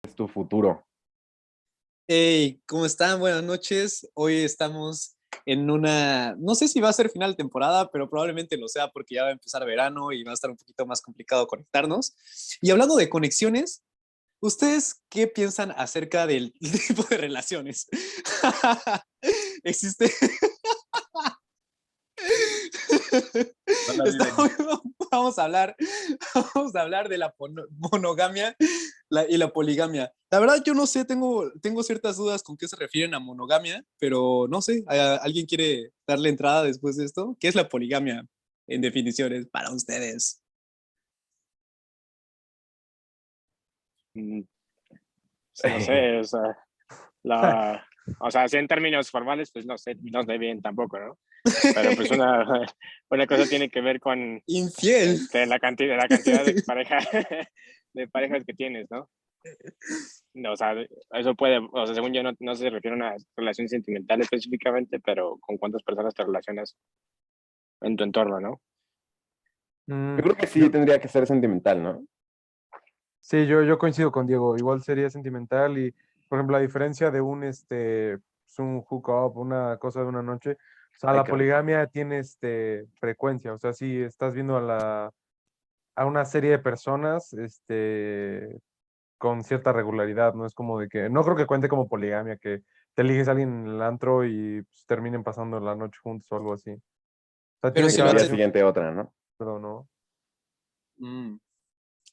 es tu futuro? Hey, ¿cómo están? Buenas noches. Hoy estamos en una, no sé si va a ser final de temporada, pero probablemente lo sea porque ya va a empezar verano y va a estar un poquito más complicado conectarnos. Y hablando de conexiones, ¿ustedes qué piensan acerca del tipo de relaciones? Existe. No la vi venir. Vamos a hablar, vamos a hablar de la monogamia y la poligamia. La verdad, yo no sé, tengo ciertas dudas con qué se refieren a monogamia, pero no sé, ¿alguien quiere darle entrada después de esto? ¿Qué es la poligamia en definiciones para ustedes? Mm, No sé, o sea, así en términos formales, pues no sé bien tampoco, ¿no? Pero pues una cosa tiene que ver con Infiel. la cantidad de de parejas que tienes, ¿no? No, o sea, eso puede, o sea, según yo no se refiere a una relación sentimental específicamente, pero con cuántas personas te relacionas en tu entorno, ¿no? Yo creo que sí Yo, tendría que ser sentimental, ¿no? sí, yo coincido con Diego. Igual sería sentimental y, por ejemplo, la diferencia de pues, un hookup, una cosa de una noche, o sea, Ay, la qué rico. poligamia tiene frecuencia. O sea, si estás viendo a una serie de personas, con cierta regularidad, ¿no? Es como de que, no creo que cuente como poligamia, que te eliges a alguien en el antro y pues, terminen pasando la noche juntos o algo así. O sea, Pero tiene Y si que lo el haber día ahí haces. siguiente otra, ¿no? pero no. Mm,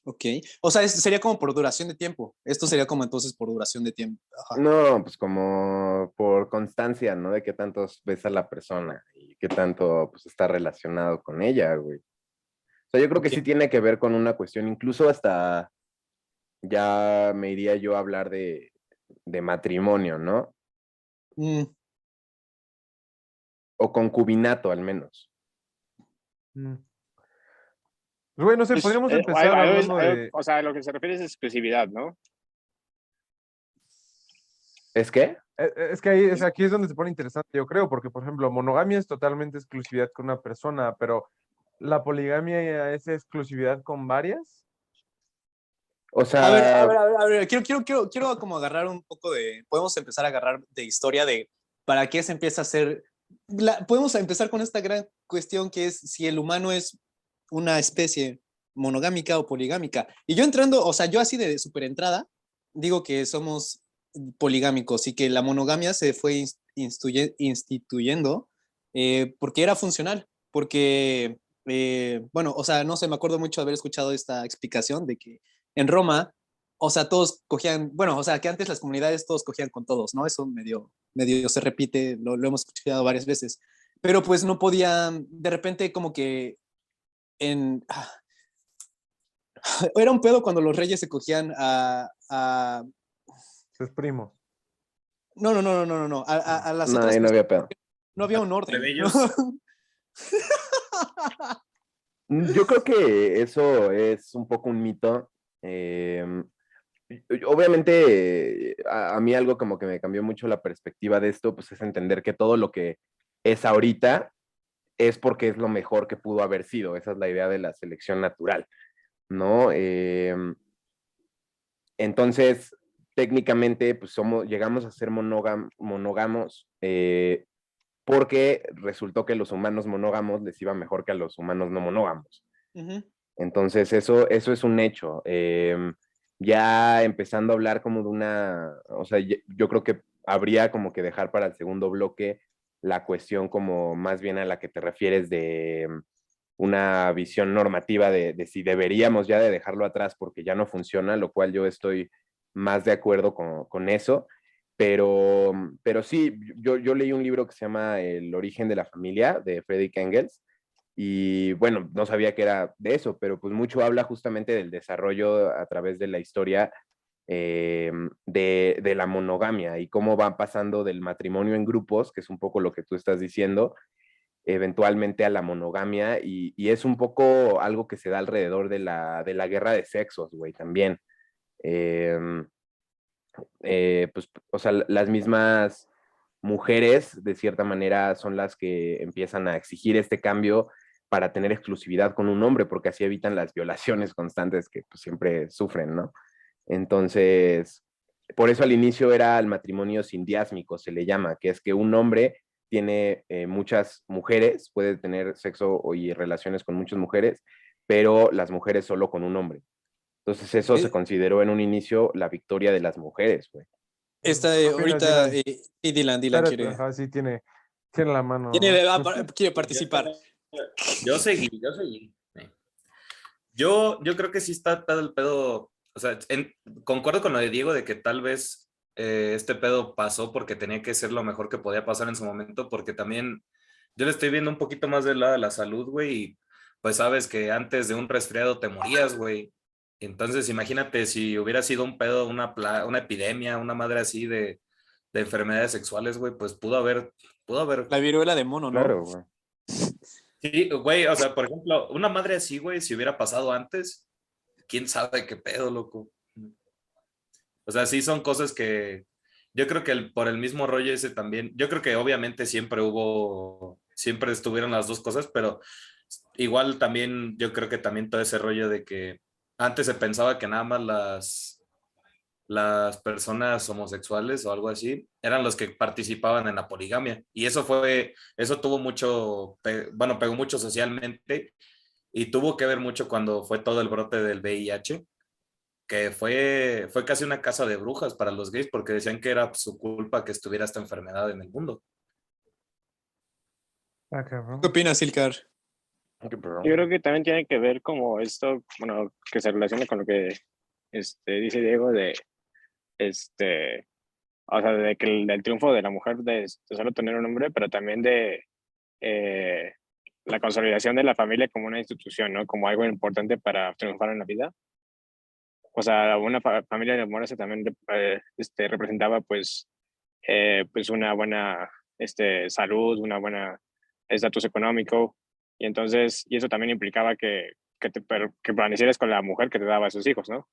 ok. O sea, sería como por duración de tiempo. Esto sería como entonces por duración de tiempo. Ajá. No, pues como por constancia, ¿no? De qué tanto ves a la persona y qué tanto pues está relacionado con ella, güey. O sea, yo creo que Ok. sí tiene que ver con una cuestión, incluso hasta ya me iría yo a hablar de matrimonio, ¿no? Mm, O concubinato al menos. Mm. Pues, güey, no sé, Pues, podríamos empezar hablando de. o sea, lo que se refiere es exclusividad, ¿no? ¿Es qué? Es que aquí es donde se pone interesante, yo creo, porque, por ejemplo, monogamia es totalmente exclusividad con una persona, pero la poligamia es exclusividad con varias. O A ver, a sea, ver, a ver, a ver, quiero como agarrar un poco de, podemos empezar a agarrar de historia de para qué se empieza a hacer, podemos empezar con esta gran cuestión que es si el humano es una especie monogámica o poligámica. Y yo entrando, o sea, yo así de súper entrada, digo que somos poligámicos y que la monogamia se fue instituyendo porque era funcional, porque, bueno, o sea, no sé, me acuerdo mucho de haber escuchado esta explicación de que en Roma, o sea, todos cogían, bueno, o sea, que antes las comunidades todos cogían con todos, ¿no? Eso medio se repite, lo hemos escuchado varias veces, pero pues no podían, de repente como que en... Era un pedo cuando los reyes se cogían Sus primos. no, a las no, otras ahí no personas. había pedo. No había un orden. Plebeyos. Yo creo que eso es un poco un mito. Obviamente, a mí algo como que me cambió mucho la perspectiva de esto, pues es entender que todo lo que es ahorita es porque es lo mejor que pudo haber sido. Esa es la idea de la selección natural, ¿no? Entonces, técnicamente, pues llegamos a ser monógamos porque resultó que los humanos monógamos les iba mejor que a los humanos no monógamos. Ujú. Entonces, eso es un hecho. Ya empezando a hablar como de o sea, yo creo que habría como que dejar para el segundo bloque la cuestión como más bien a la que te refieres de una visión normativa de si deberíamos ya de dejarlo atrás porque ya no funciona, lo cual yo estoy más de acuerdo con eso. Pero sí, yo leí un libro que se llama El origen de la familia, de Friedrich Engels, y bueno, no sabía que era de eso, pero pues mucho habla justamente del desarrollo a través de la historia de la monogamia y cómo van pasando del matrimonio en grupos, que es un poco lo que tú estás diciendo, eventualmente a la monogamia, y es un poco algo que se da alrededor de la guerra de sexos, güey, también. Eh, pues, o sea, las mismas mujeres, de cierta manera, son las que empiezan a exigir este cambio para tener exclusividad con un hombre, porque así evitan las violaciones constantes que pues, siempre sufren, ¿no? Entonces, por eso al inicio era el matrimonio sindiásmico, se le llama, que es que un hombre tiene muchas mujeres, puede tener sexo y relaciones con muchas mujeres, pero las mujeres solo con un hombre. Entonces eso se consideró en un inicio la victoria de las mujeres, güey. ¿Qué opinas, Ahorita, Dylan? sí, Dylan Espérate, quiere, ajá, sí tiene la mano, ¿no? quiere Yo, participar. yo seguí. Yo creo que sí está todo el pedo. O sea, concuerdo con lo de Diego de que tal vez este pedo pasó porque tenía que ser lo mejor que podía pasar en su momento, porque también yo le estoy viendo un poquito más del lado de la salud, güey, y pues sabes que antes de un resfriado te morías, güey. Entonces, imagínate si hubiera sido un pedo, una epidemia, una madre así de enfermedades sexuales, güey, pues pudo haber. La viruela de mono, ¿no? Claro, güey. Sí, güey, o sea, por ejemplo, una madre así, güey, si hubiera pasado antes, quién sabe qué pedo, loco. O sea, sí son cosas que yo creo que por el mismo rollo ese también, yo creo que obviamente siempre estuvieron las dos cosas, pero igual también, yo creo que también todo ese rollo de que antes se pensaba que nada más las personas homosexuales o algo así eran los que participaban en la poligamia. Y eso tuvo mucho, bueno, pegó mucho socialmente y tuvo que ver mucho cuando fue todo el brote del VIH, que fue casi una casa de brujas para los gays porque decían que era su culpa que estuviera esta enfermedad en el mundo. Ah, cabrón. ¿Qué opinas, Silcar? Qué Yo perro. creo que también tiene que ver como esto, bueno, que se relaciona con lo que dice Diego este, o sea, de que del triunfo de la mujer de solo tener un hombre, pero también de eh, la consolidación de la familia como una institución, ¿no? Como algo importante para triunfar en la vida. O sea, una familia de amorosa también representaba pues una buena salud, una buena estatus económico. Y entonces, y eso también implicaba que permanecieras con la mujer que te daba a sus hijos, ¿no?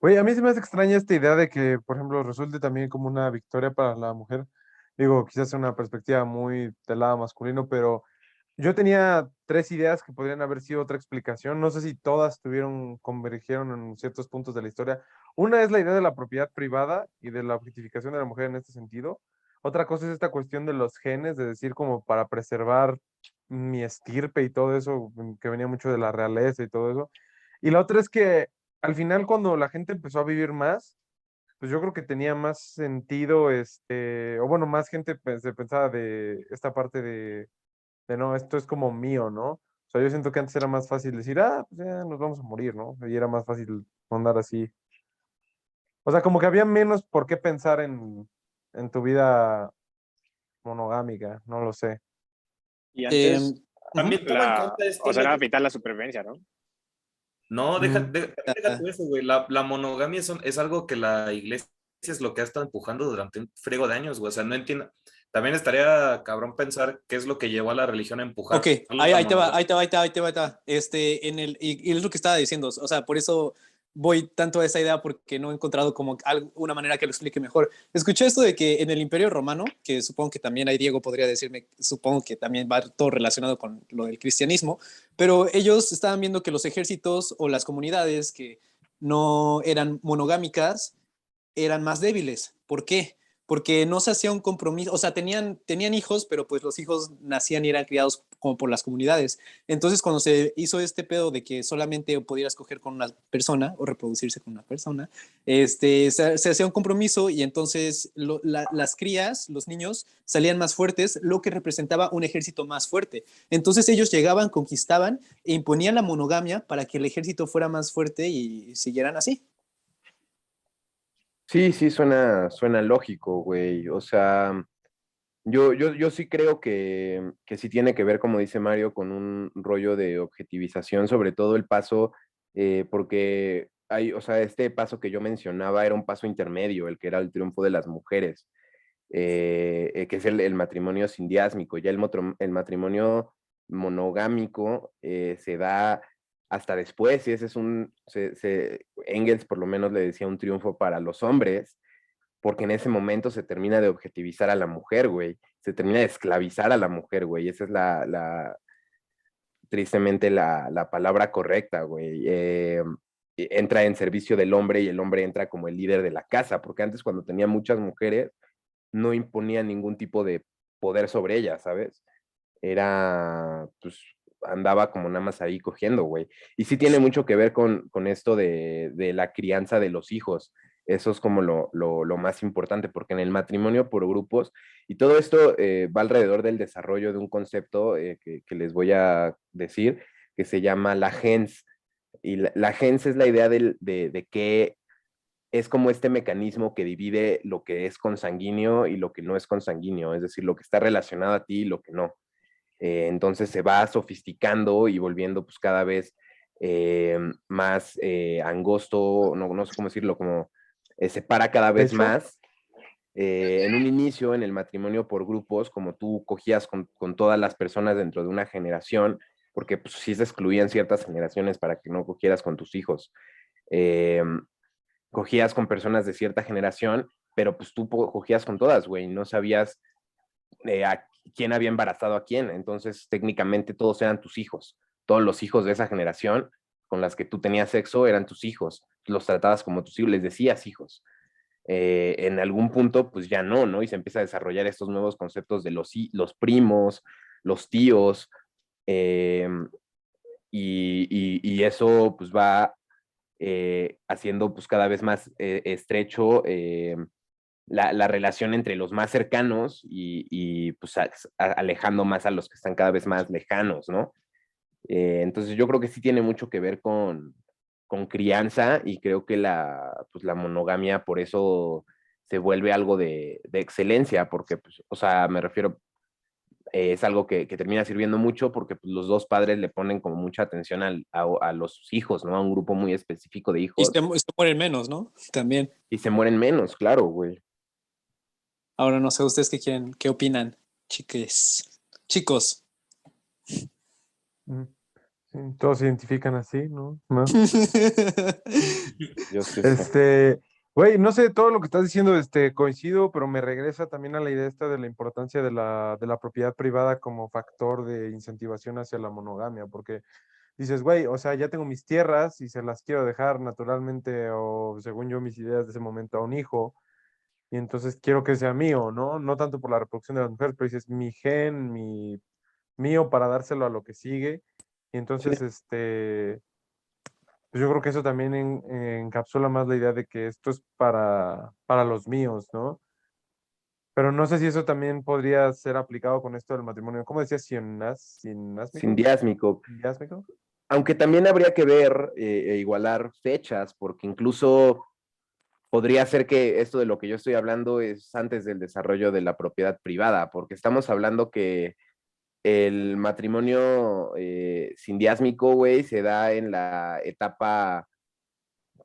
Güey, a mí se me hace extraña esta idea de que, por ejemplo, resulte también como una victoria para la mujer. Digo, quizás es una perspectiva muy del lado masculino, pero yo tenía tres ideas que podrían haber sido otra explicación. No sé si todas convergieron en ciertos puntos de la historia. Una es la idea de la propiedad privada y de la objetificación de la mujer en este sentido. Otra cosa es esta cuestión de los genes, de decir como para preservar mi estirpe y todo eso, que venía mucho de la realeza y todo eso. Y la otra es que al final cuando la gente empezó a vivir más, pues yo creo que tenía más sentido, o bueno, más gente se pensaba de esta parte de no, esto es como mío, ¿no? O sea, yo siento que antes era más fácil decir, pues ya nos vamos a morir, ¿no? Y era más fácil andar así. O sea, como que había menos por qué pensar en tu vida monogámica, no lo sé. Y Eh, antes, ujú. También toma en cuenta o esto, sea, era güey. vital la supervivencia, ¿no? No, Mm, deja tú eso, güey. La monogamia es algo que la iglesia es lo que ha estado empujando durante un friego de años, güey. O sea, no entiendo. También estaría cabrón pensar qué es lo que llevó a la religión a Ok, empujar ahí, la ahí te va, monogamia. ahí te va, ahí te va, ahí te va, ahí te va. Y es lo que estaba diciendo, o sea, por eso voy tanto a esa idea porque no he encontrado como una manera que lo explique mejor. Escuché esto de que en el Imperio Romano, que supongo que también ahí Diego podría decirme, supongo que también va todo relacionado con lo del cristianismo, pero ellos estaban viendo que los ejércitos o las comunidades que no eran monogámicas eran más débiles. ¿Por qué? Porque no se hacía un compromiso, o sea, tenían hijos, pero pues los hijos nacían y eran criados como por las comunidades. Entonces, cuando se hizo este pedo de que solamente pudieras coger con una persona o reproducirse con una persona, se hacía un compromiso y entonces las crías, los niños, salían más fuertes, lo que representaba un ejército más fuerte. Entonces ellos llegaban, conquistaban e imponían la monogamia para que el ejército fuera más fuerte y siguieran así. Sí, sí, suena lógico, güey. O sea, yo sí creo que sí tiene que ver, como dice Mario, con un rollo de objetivización, sobre todo el paso, porque o sea, este paso que yo mencionaba era un paso intermedio, el que era el triunfo de las mujeres, que es el matrimonio sindiásmico. Ya el matrimonio monogámico se da hasta después, y ese es Engels por lo menos le decía un triunfo para los hombres, porque en ese momento se termina de objetivizar a la mujer, güey. Se termina de esclavizar a la mujer, güey. Esa es tristemente la palabra correcta, güey. entra en servicio del hombre y el hombre entra como el líder de la casa, porque antes cuando tenía muchas mujeres no imponía ningún tipo de poder sobre ellas, ¿sabes? Era, pues, andaba como nada más ahí cogiendo, güey. Y sí tiene mucho que ver con esto de la crianza de los hijos. Eso es como lo más importante, porque en el matrimonio por grupos, y todo esto va alrededor del desarrollo de un concepto que les voy a decir, que se llama la gens. Y la gens es la idea de que es como este mecanismo que divide lo que es consanguíneo y lo que no es consanguíneo, es decir, lo que está relacionado a ti y lo que no. Entonces se va sofisticando y volviendo pues cada vez más angosto, no sé cómo decirlo, como separa cada De vez hecho, más. En un inicio, en el matrimonio por grupos, como tú cogías con todas las personas dentro de una generación, porque pues sí se excluían ciertas generaciones para que no cogieras con tus hijos. Eh, Cogías con personas de cierta generación, pero pues tú cogías con todas, güey, no sabías a quién había embarazado a quién, entonces técnicamente todos eran tus hijos, todos los hijos de esa generación con las que tú tenías sexo eran tus hijos, los tratabas como tus hijos, les decías hijos. En algún punto pues ya no, y se empieza a desarrollar estos nuevos conceptos de los primos, los tíos, eh, y eso pues va haciendo pues cada vez más estrecho la relación entre los más cercanos y pues alejando más a los que están cada vez más lejanos, ¿no? Entonces yo creo que sí tiene mucho que ver con crianza y creo que pues la monogamia por eso se vuelve algo de excelencia, porque, pues, o sea, me refiero, es algo que termina sirviendo mucho porque pues, los dos padres le ponen como mucha atención a los hijos, ¿no? A un grupo muy específico de Y hijos se mueren menos, ¿no? También. y se mueren menos, claro, güey. Ahora no sé ustedes qué quieren, qué opinan, chiques. Chicos. mm, sí, todos se identifican así, ¿no? ¿No? Yo sí sé. Güey, no sé, todo lo que estás diciendo, coincido, pero me regresa también a la idea esta de la importancia de la propiedad privada como factor de incentivación hacia la monogamia, porque dices, güey, o sea, ya tengo mis tierras y se las quiero dejar naturalmente o según yo mis ideas de ese momento a un hijo, y entonces quiero que sea mío, ¿no? No tanto por la reproducción de las mujeres, pero dices, mi gen, mío para dárselo a lo que sigue, y Sí. entonces, pues yo creo que eso también encapsula más la idea de que esto es para los míos, ¿no? Pero no sé si eso también podría ser aplicado con esto del matrimonio. ¿Cómo decías? ¿Sinásmico? Sindiásmico. ¿Sindiásmico? Aunque también habría que ver e igualar fechas, porque incluso podría ser que esto de lo que yo estoy hablando es antes del desarrollo de la propiedad privada, porque estamos hablando que el matrimonio sindiásmico, güey, se da en la etapa,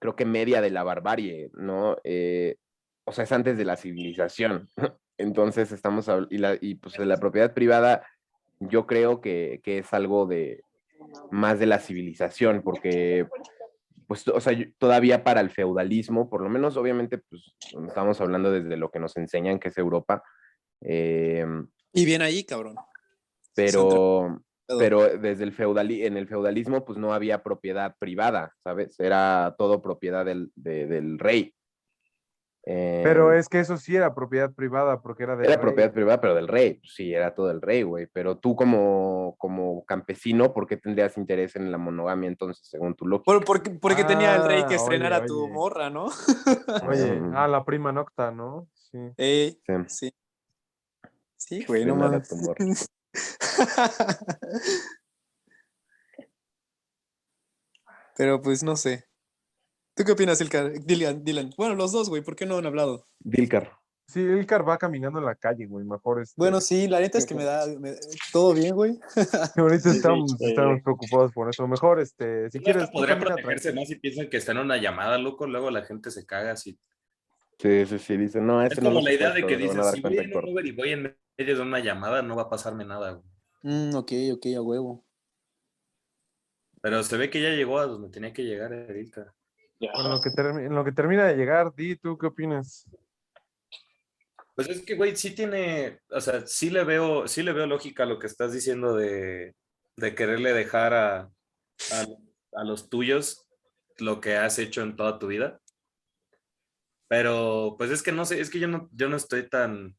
creo que media de la barbarie, ¿no? O sea, es antes de la civilización. Entonces estamos, y pues de la propiedad privada, yo creo que es algo de más de la civilización, porque pues, o sea, todavía para el feudalismo, por lo menos, obviamente, pues, estamos hablando desde lo que nos enseñan, que es Europa, eh, Y bien ahí, cabrón. Centro. pero, pero desde en el feudalismo, pues, no había propiedad privada, ¿sabes? Era todo propiedad del rey. Pero Eh, es que eso sí era propiedad privada porque era del Era rey. propiedad privada, pero del rey, pues, sí, era todo del rey, güey. Pero tú como campesino, ¿por qué tendrías interés en la monogamia entonces, según tu lógica? Porque tenía el rey que estrenar Oye, a tu oye, morra, ¿no? oye, la prima nocta, ¿no? Sí. Sí, Sí, sí, güey, no estrenar a mames. tu morra. Pero pues no sé. ¿Tú qué opinas, Ilka? Dylan. Bueno, los dos, güey, ¿por qué no han hablado? Dilcar. Sí, Ilkar va caminando en la calle, güey. Mejor Bueno, sí, la neta es que todo bien, güey. ahorita Sí, sí, estamos preocupados por eso. Mejor, si Uno hasta quieres, tú podría camina protegerse tranquilo. más si piensan que está en una llamada, loco, luego la gente se caga así. Sí, sí, sí, dice, no, Es ese no como lo la idea de que secuestro, se van a dices, dar si voy cuenta en en un corto. Uber y voy en medio de una llamada, no va a pasarme nada, güey. Ok, a huevo. Pero se ve que ya llegó a donde tenía que llegar Erika. ya. Bueno, en lo que termina de llegar, Di, ¿tú qué opinas? Pues es que, güey, sí tiene, o sea, sí le veo lógica a lo que estás diciendo de quererle dejar a los tuyos. lo que has hecho en toda tu vida. Pero pues es que no sé, es que yo no estoy tan,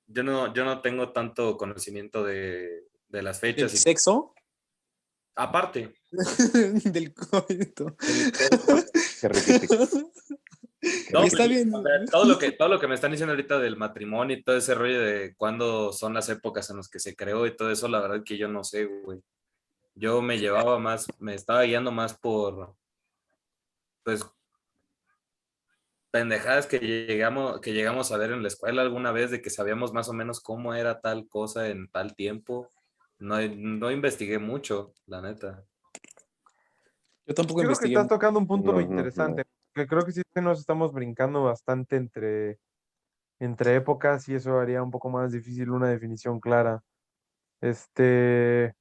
yo no tengo tanto conocimiento de las ¿Del fechas y sexo? aparte, Del coito. Qué riquítico. no, Y pues, está bien. o sea, todo lo que me están diciendo ahorita del matrimonio y todo ese rollo de cuándo son las épocas en las que se creó y todo eso, la verdad que yo no sé, güey. Yo me estaba guiando más por, pues, pendejadas que llegamos a ver en la escuela alguna vez, de que sabíamos más o menos cómo era tal cosa en tal tiempo. No investigué mucho, la neta. Yo tampoco Yo creo que investigué. estás tocando un punto No, interesante, no. que creo que sí nos estamos brincando bastante entre épocas y eso haría un poco más difícil una definición clara. Este,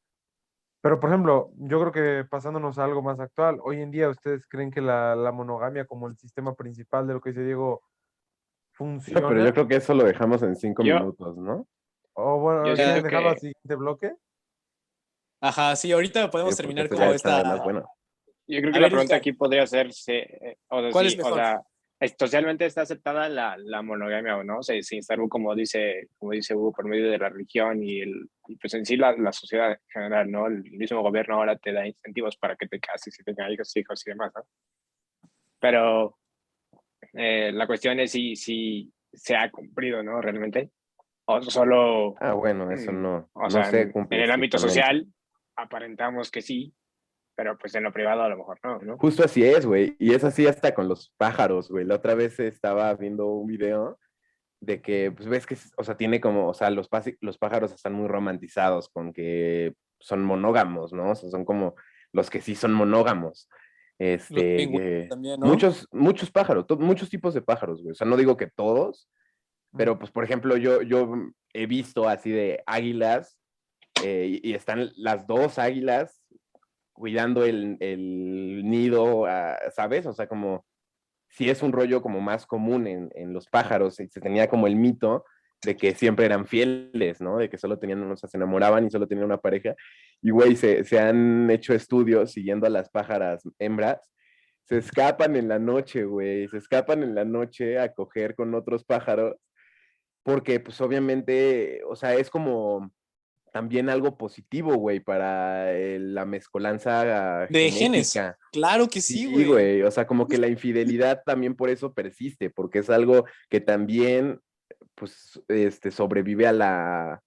pero por ejemplo, yo creo que pasándonos a algo más actual, hoy en día ustedes creen que la monogamia como el sistema principal de lo que dice Diego No, pero yo funciona, creo que eso lo dejamos en 5 Yo, minutos, ¿no? o bueno, yo quieren siento dejarlo al que, siguiente bloque. Ajá, sí, ahorita podemos Sí, porque terminar eso ya como está más esta. bueno. yo creo A que la ver, pregunta Oscar, aquí podría ser, o sea, ¿cuál es sí, o mejor? sea, socialmente está aceptada la monogamia o no, se instaló como dice Hugo, por medio de la religión y pues en sí la sociedad en general, ¿no? El mismo gobierno ahora te da incentivos para que te cases y tengas hijos y demás, ¿no? Pero la cuestión es si se ha cumplido, ¿no? Realmente. O solo, Ah, bueno, eso no, o no sea, se en cumple el ámbito estrictamente. social aparentamos que sí, pero pues en lo privado a lo mejor no, ¿no? Justo así es, güey. Y es así hasta con los pájaros, güey. La otra vez estaba viendo un video de que, pues ves que, o sea, tiene como, o sea, los pájaros están muy romantizados con que son monógamos, ¿no? O sea, son como los que sí son monógamos. Los pingüinos Que también, ¿no? muchos pájaros, muchos tipos de pájaros, güey. O sea, no digo que todos, pero pues, por ejemplo, yo he visto así de águilas y están las dos águilas cuidando el nido, ¿sabes? O sea, como si es un rollo como más común en los pájaros, y se tenía como el mito de que siempre eran fieles, ¿no? De que solo tenían, o sea, se enamoraban y solo tenían una pareja. Y, güey, se han hecho estudios siguiendo a las pájaras hembras. Se escapan en la noche, güey, se escapan en la noche a coger con otros pájaros, porque pues obviamente, o sea, es como también algo positivo, güey, para la mezcolanza De genes. genética. Claro que sí, Sí, güey. güey, o sea, como que la infidelidad también por eso persiste, porque es algo que también, pues, sobrevive a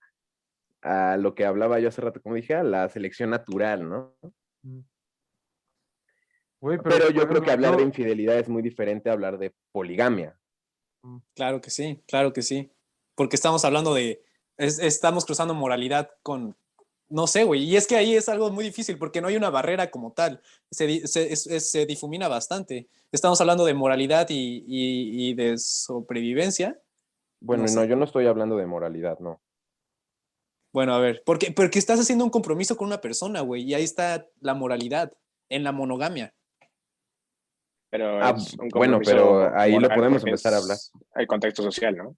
lo que hablaba yo hace rato, como dije, a la selección natural, ¿no? Mm. Güey, pero Pero por yo creo que ejemplo, hablar de infidelidad es muy diferente a hablar de poligamia. mm, Claro que sí, claro que sí. Porque estamos hablando de. Estamos cruzando moralidad con. No sé, güey. Y es que ahí es algo muy difícil porque no hay una barrera como tal. Se difumina bastante. Estamos hablando de moralidad y de sobrevivencia. No Bueno, no, sé. yo no estoy hablando de moralidad, no. Bueno, a ver. Porque estás haciendo un compromiso con una persona, güey. Y ahí está la moralidad en la monogamia. Pero Ah, es un bueno, pero compromiso ahí lo moral podemos porque empezar a hablar. es el contexto social, ¿no?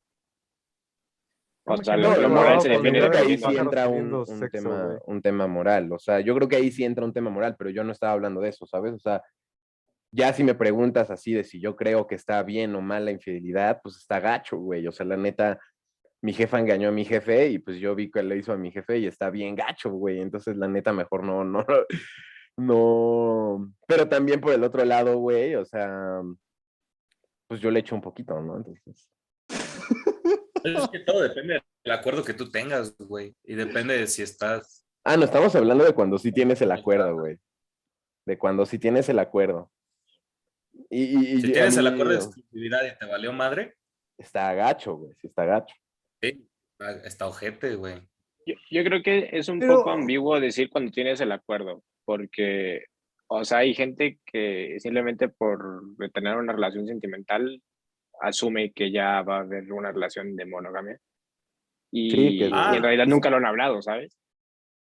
yo O me sea, quedé No, muy lo no, moral clavado se con yo la define idea creo que de los ahí dependiendo sí de... pájaros entra teniendo sexo, güey. un tema moral. O sea, yo creo que ahí sí entra un tema moral, pero yo no estaba hablando de eso, ¿sabes? O sea, ya si me preguntas así de si yo creo que está bien o mal la infidelidad, pues está gacho, güey. O sea, la neta, mi jefa engañó a mi jefe y pues yo vi que le hizo a mi jefe y está bien gacho, güey. Entonces, la neta, mejor no. Pero también por el otro lado, güey, o sea, pues yo le echo un poquito, ¿no? Entonces. Es que todo depende del acuerdo que tú tengas, güey. Y depende de si estás... Ah, no, estamos hablando de cuando sí tienes el acuerdo, frustrado. güey. De cuando sí tienes el acuerdo. Si A tienes el mí acuerdo de exclusividad y te valió madre, está gacho, güey, sí está gacho. sí, está ojete, güey. Yo creo que es un poco Pero ambiguo decir cuando tienes el acuerdo, porque, o sea, hay gente que simplemente por tener una relación sentimental asume que ya va a haber una relación de monogamia Sí, que y en Ah, realidad nunca lo han hablado, ¿sabes?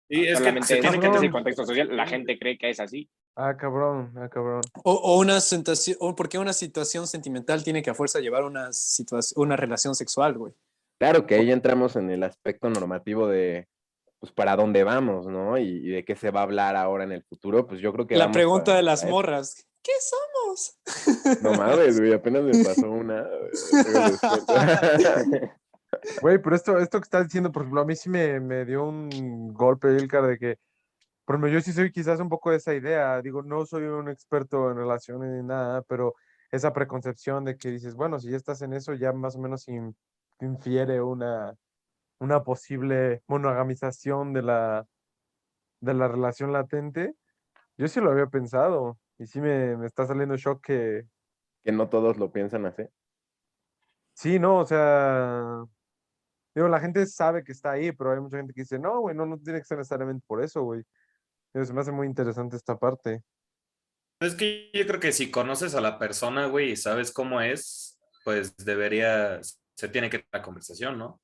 y es que se Solamente tiene que es el Cabrón. contexto social, la gente cree que es así. Ah, cabrón. o una situación, o porque una situación sentimental tiene que a fuerza llevar una relación sexual, güey. claro que ahí entramos en el aspecto normativo de, pues para dónde vamos, ¿no? Y de qué se va a hablar ahora en el futuro, pues yo creo que La vamos pregunta para de las eso. morras. ¿Qué somos? No mames, güey, apenas me pasó una. Luego les cuento. Güey, pero esto que estás diciendo, por ejemplo, a mí sí me dio un golpe, Ilkar, de que, por ejemplo, yo sí soy quizás un poco de esa idea. Digo, no soy un experto en relaciones ni nada, pero esa preconcepción de que dices, bueno, si ya estás en eso, ya más o menos infiere una posible monogamización de la relación latente. Yo sí lo había pensado y sí me está saliendo shock que Que no todos lo piensan así. sí, no, o sea, digo, la gente sabe que está ahí, pero hay mucha gente que dice, no, güey, no tiene que ser necesariamente por eso, güey. Se me hace muy interesante esta parte. Es que yo creo que si conoces a la persona, güey, y sabes cómo es, pues se tiene que tener la conversación, ¿no? O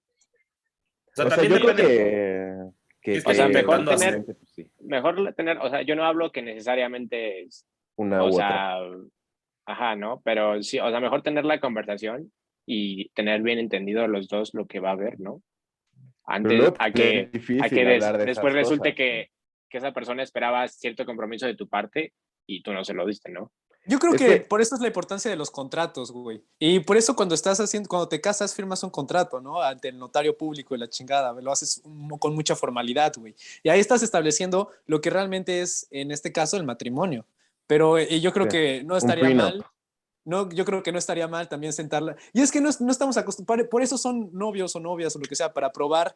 sea, O sea, también yo creo depende. que, O sea, mejor básicamente, tener, pues sí, mejor tener, o sea, yo no hablo que necesariamente es, una o u otra. sea, ajá, ¿no? Pero sí, o sea, mejor tener la conversación y tener bien entendido los dos lo que va a haber, ¿no? Pero Antes, luego es a que difícil hablar de después esas resulte cosas, ¿no? que esa persona esperaba cierto compromiso de tu parte y tú no se lo diste, ¿no? Yo creo Es que que, por eso es la importancia de los contratos, güey. Y por eso cuando te casas, firmas un contrato, ¿no? Ante el notario público y la chingada, lo haces con mucha formalidad, güey. Y ahí estás estableciendo lo que realmente es, en este caso, el matrimonio. Pero yo creo sí, que no un estaría prenup. mal, no, yo creo que no estaría mal también sentarla. Y es que no estamos acostumbrados, por eso son novios o novias o lo que sea, para probar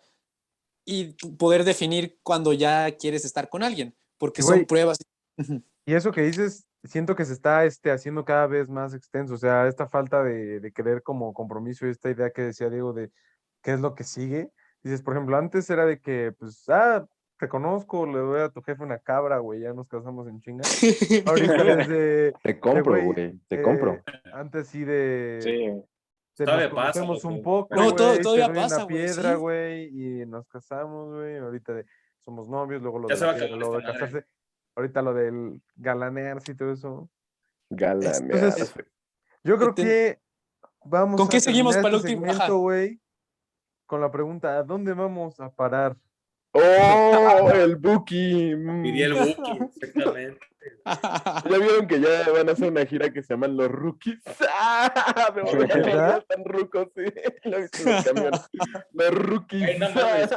y poder definir cuando ya quieres estar con alguien, porque Y, son güey, pruebas. y eso que dices, siento que se está haciendo cada vez más extenso. O sea, esta falta de querer como compromiso y esta idea que decía Diego de qué es lo que sigue. Dices, por ejemplo, antes era de que, pues, te conozco, le doy a tu jefe una cabra, güey, ya nos casamos en chinga. Ahorita Te de compro, güey, güey, te compro. antes sí Sí, nos Todavía pasa, conocemos un loco. poco, No, güey, te todavía doy pasa, una güey, piedra, sí. güey, y nos casamos, güey. Ahorita somos novios, luego lo Ya de se la va a piedra, acabar luego esta de madre. casarse. Ahorita lo del galanearse y todo eso. Entonces, Galanearse. yo creo Ten- que vamos ¿Con a qué seguimos terminar para este el último? segmento, Ajá. güey, con la pregunta, ¿a dónde vamos a parar? ¡Oh! El Buki. Diría el Buki, exactamente. ¿Ya vieron que ya van a hacer una gira que se llaman Los Rookies? ¡Ah! Me voy a reír, ya ¿Verdad? están rucos, sí. Lo he visto en los camiones. Los Rookies. Ay, no mames.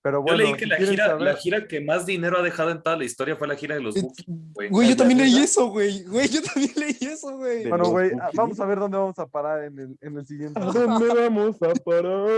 Pero Yo leí bueno, que si la quieren la saber, gira que más dinero ha dejado en toda la historia fue la gira de los Buki, güey. Güey, yo también leí ¿Neta? eso, güey. Güey, yo también leí eso, güey. De bueno, los güey, Bookies. vamos a ver dónde vamos a parar en el ¿A siguiente. dónde vamos a parar?